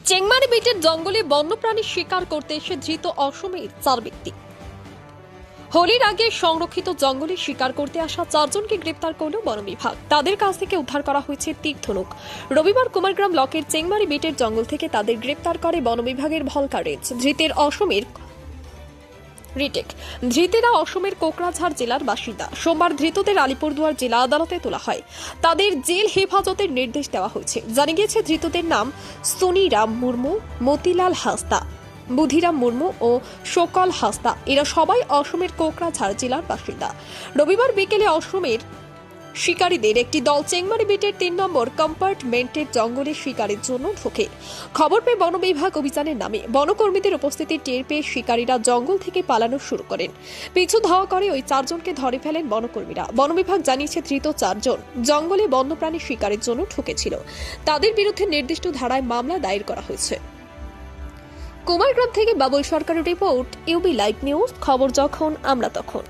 চেংমারি বিটের জঙ্গলে বন্যপ্রাণী শিকার করতে এসে ধৃত অসমের 4 ব্যক্তি। হোলির আগে সংরক্ষিত জঙ্গলে শিকার করতে আসা 4 জনকে গ্রেপ্তার করল বন বিভাগ। তাদের কাছ থেকে উদ্ধার করা হয়েছে তীর্থনুক। রবিবার কুমারগ্রাম ব্লকের চেংমারি বিটের জঙ্গল থেকে তাদের গ্রেপ্তার করে বন বিভাগের ভলকা রেঞ্জ। ধৃতেরা অসমের কোকরাঝাড় জেলার বাসিন্দা। সোমবার ধৃতদের আলিপুরদুয়ার জেলা আদালতে তোলা হয়। তাদের জেল হেফাজতের নির্দেশ দেওয়া হয়েছে। জানা গিয়েছে ধৃতদের নাম সোনিরাম মুর্মু, মতিলাল হাসদা, বুধিরাম মুর্মু ও শোকল হাসদা। এরা সবাই অসমের কোকরাঝাড় জেলার বাসিন্দা। রবিবার বিকেলে অসমের শিকারীদের একটি দল চেংমারি বিটের 3 নম্বর কম্পার্টমেন্টের জঙ্গলে শিকারের জন্য ঢোকে। খবর পেয়ে বন বিভাগ অভিযানের নামে বনকর্মীদের উপস্থিতি টের পেয়ে শিকারীরা জঙ্গল থেকে পালানো শুরু করেন। পিছু ধাওয়া করে ওই 4 জনকে ধরে ফেলেন বনকর্মীরা। বন বিভাগ জানিয়েছে ধৃত 4 জন জঙ্গলে বন্যপ্রাণী শিকারের জন্য ঢুকেছিল। তাদের বিরুদ্ধে নির্দিষ্ট ধারায় মামলা দায়ের করা হয়েছে। কুমারগ্রাম থেকে বাবুল সরকারের রিপোর্ট, ইউবি লাইভ নিউজ। খবর যখন আমরা তখন।